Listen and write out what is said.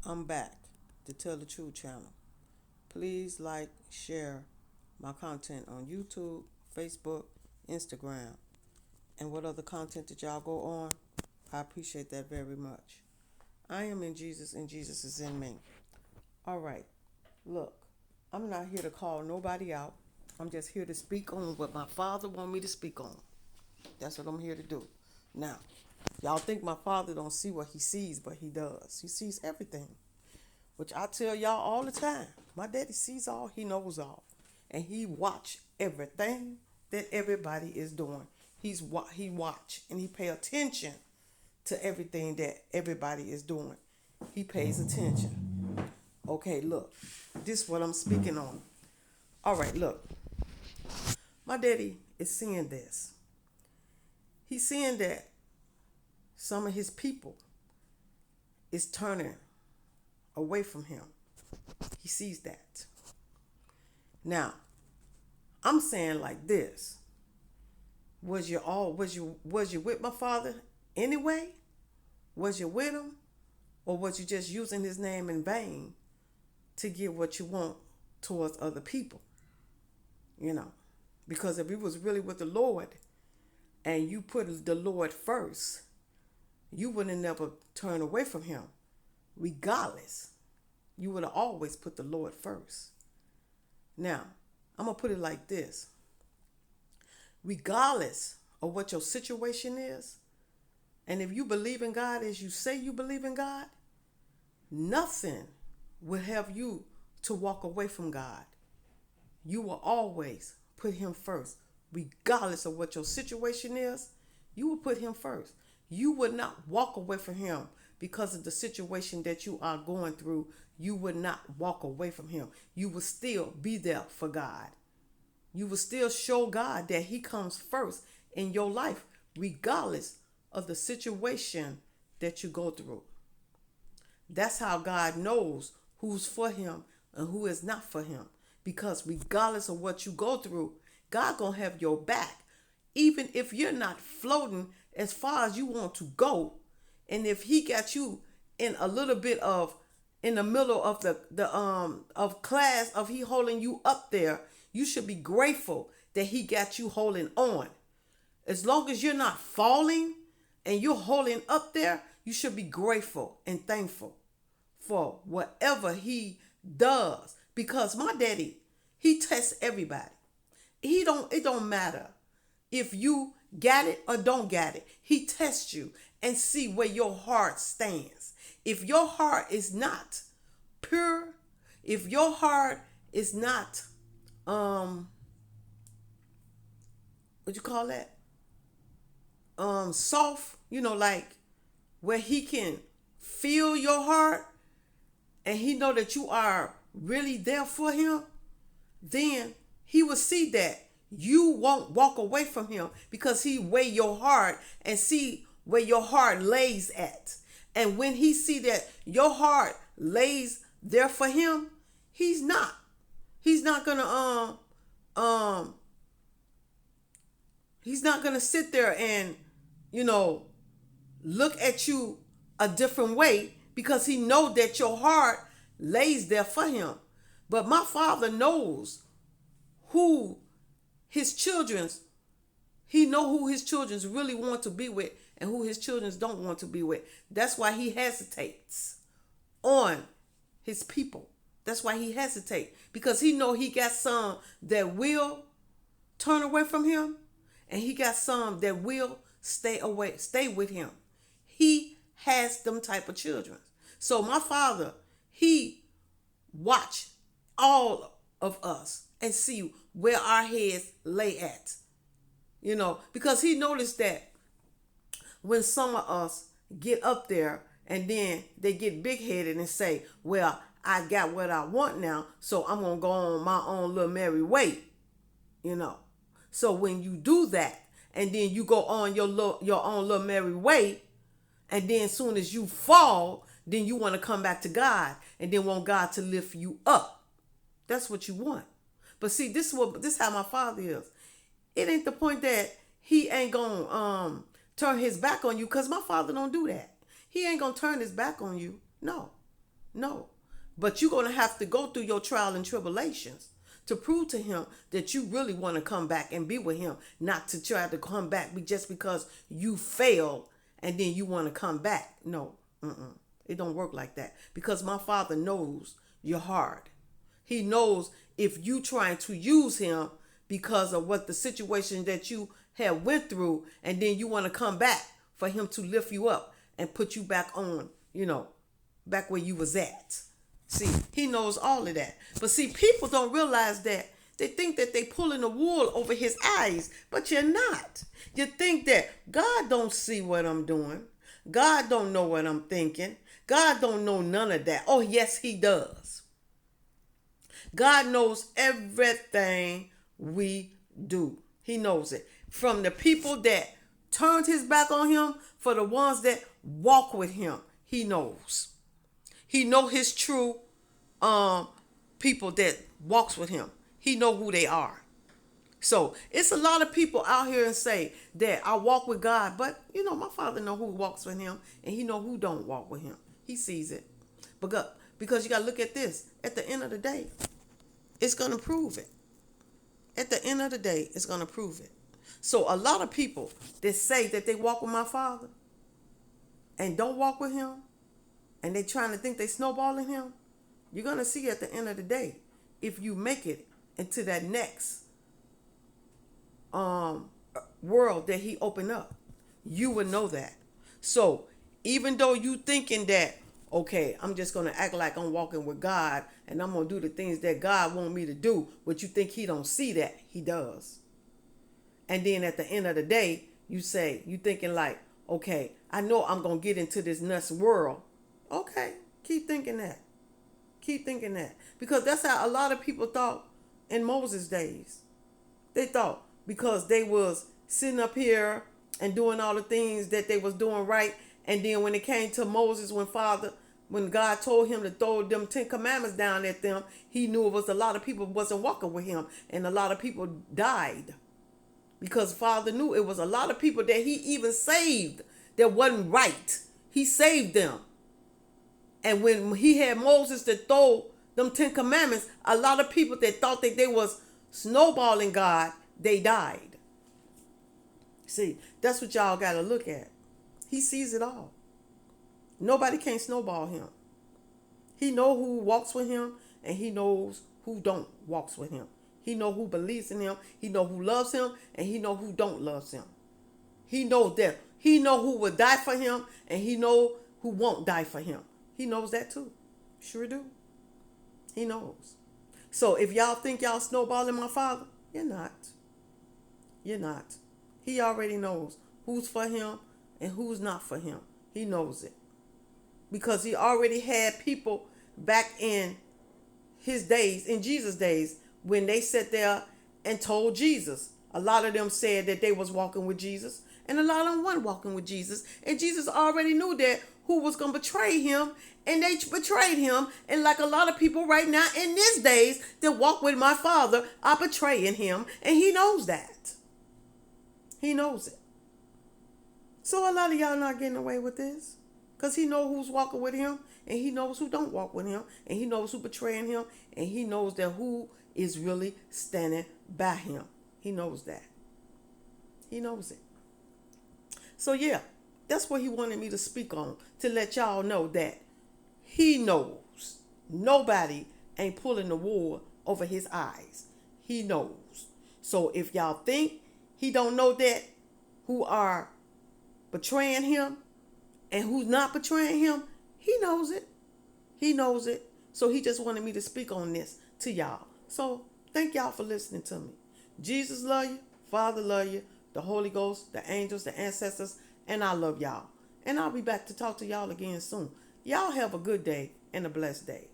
I'm back to Tell the Truth channel. Please like, share my content on YouTube, Facebook, Instagram, and what other content that y'all go on. I appreciate that very much. I am in Jesus and Jesus is in me. All right, look, I'm not here to call nobody out. I'm just here to speak on what my father want me to speak on. That's what I'm here to do. Now, y'all think my father don't see what he sees, but he does. He sees everything. Which I tell y'all all the time. My daddy sees all, he knows all. And he watch everything that everybody is doing. He watch and he pay attention to everything that everybody is doing. He pays attention. Okay, look. This is what I'm speaking on. All right, look. My daddy is seeing this. He's seeing that some of his people is turning away from him. He sees that. Now, I'm saying like this. Was you with my father anyway? Was you with him? Or was you just using his name in vain to get what you want towards other people? You know. Because if you was really with the Lord and you put the Lord first, you would have never turned away from him. Regardless, you would have always put the Lord first. Now, I'm going to put it like this. Regardless of what your situation is, and if you believe in God as you say you believe in God, nothing will have you to walk away from God. You will always put him first. Regardless of what your situation is, you will put him first. You would not walk away from him because of the situation that you are going through. You would not walk away from him. You will still be there for God. You will still show God that he comes first in your life, regardless of the situation that you go through. That's how God knows who's for him and who is not for him. Because regardless of what you go through, God gonna have your back. Even if you're not floating as far as you want to go, and if he got you in a little bit of in the middle of the of class of he holding you up there, you should be grateful that he got you holding on. As long as you're not falling and you're holding up there, you should be grateful and thankful for whatever he does. Because my daddy, he tests everybody. It don't matter if you got it or don't got it. He tests you and see where your heart stands. If your heart is not pure, if your heart is not what you call that? Soft, like where he can feel your heart and he know that you are really there for him, then he will see that you won't walk away from him because he weigh your heart and see where your heart lays at. And when he see that your heart lays there for him, he's not gonna he's not gonna sit there and look at you a different way because he know that your heart lays there for him. But my father knows who his children's he know who his children's really want to be with and who his children's don't want to be with. That's why he hesitates on his people. That's why he hesitates, because he know he got some that will turn away from him, and he got some that will stay with him. He has them type of children. So my father, he watch all of us and see where our heads lay at. Because he noticed that when some of us get up there and then they get big headed and say, well, I got what I want now, so I'm going to go on my own little merry way. So when you do that and then you go on your own little merry way, and then as soon as you fall, then you want to come back to God and then want God to lift you up. That's what you want. But see, this is how my father is. It ain't the point that he ain't gonna turn his back on you, because my father don't do that. He ain't gonna turn his back on you. No. No. But you're going to have to go through your trial and tribulations to prove to him that you really want to come back and be with him, not to try to come back just because you failed and then you want to come back. No, it don't work like that, because my Father knows your heart. He knows if you trying to use him because of what the situation that you have went through, and then you want to come back for him to lift you up and put you back on, back where you was at. See, he knows all of that. But see, people don't realize that. They think that they pulling the wool over his eyes, but you're not. You think that God don't see what I'm doing. God don't know what I'm thinking. God don't know none of that. Oh, yes, he does. God knows everything we do. He knows it. From the people that turned his back on him, for the ones that walk with him, he knows. He know his true people that walks with him. He know who they are. So it's a lot of people out here and say that I walk with God, but my Father know who walks with him, and he know who don't walk with him. He sees it. Because you got to look at this. At the end of the day, it's going to prove it. At the end of the day, it's going to prove it. So a lot of people that say that they walk with my Father and don't walk with him, and they trying to think they snowballing him, you're going to see at the end of the day, if you make it into that next world that he opened up, you will know that. So even though you thinking that, okay, I'm just going to act like I'm walking with God and I'm going to do the things that God want me to do, but you think he don't see that, he does. And then at the end of the day, you thinking like, okay, I know I'm going to get into this next world. Okay, keep thinking that. Keep thinking that. Because that's how a lot of people thought in Moses' days. They thought because they was sitting up here and doing all the things that they was doing right, and then when it came to Moses, when God told him to throw them 10 commandments down at them, he knew it was a lot of people wasn't walking with him, and a lot of people died. Because Father knew it was a lot of people that he even saved that wasn't right. He saved them. And when he had Moses to throw them 10 commandments, a lot of people that thought that they was snowballing God, they died. See, that's what y'all got to look at. He sees it all. Nobody can snowball him. He know who walks with him, and he knows who don't walks with him. He know who believes in him. He know who loves him, and he know who don't loves him. He knows that. He know who will die for him, and he know who won't die for him. He knows that too. Sure do. He knows. So if y'all think y'all snowballing my Father, you're not. You're not. He already knows who's for him and who's not for him. He knows it. Because he already had people back in his days, in Jesus' days, when they sat there and told Jesus. A lot of them said that they was walking with Jesus, and a lot of them weren't walking with Jesus. And Jesus already knew that who was going to betray him, and they betrayed him. And like a lot of people right now in these days that walk with my Father are betraying him, and he knows that. He knows it. So a lot of y'all not getting away with this, because he knows who's walking with him, and he knows who don't walk with him, and he knows who betraying him, and he knows that who is really standing by him. He knows that. He knows it. So yeah, that's what he wanted me to speak on, to let y'all know that he knows. Nobody ain't pulling the wool over his eyes. He knows. So if y'all think he don't know that, who are betraying him and who's not betraying him, he knows it. He knows it. So he just wanted me to speak on this to y'all. So thank y'all for listening to me. Jesus love you. Father love you. The Holy Ghost, the angels, the ancestors, and I love y'all. And I'll be back to talk to y'all again soon. Y'all have a good day and a blessed day.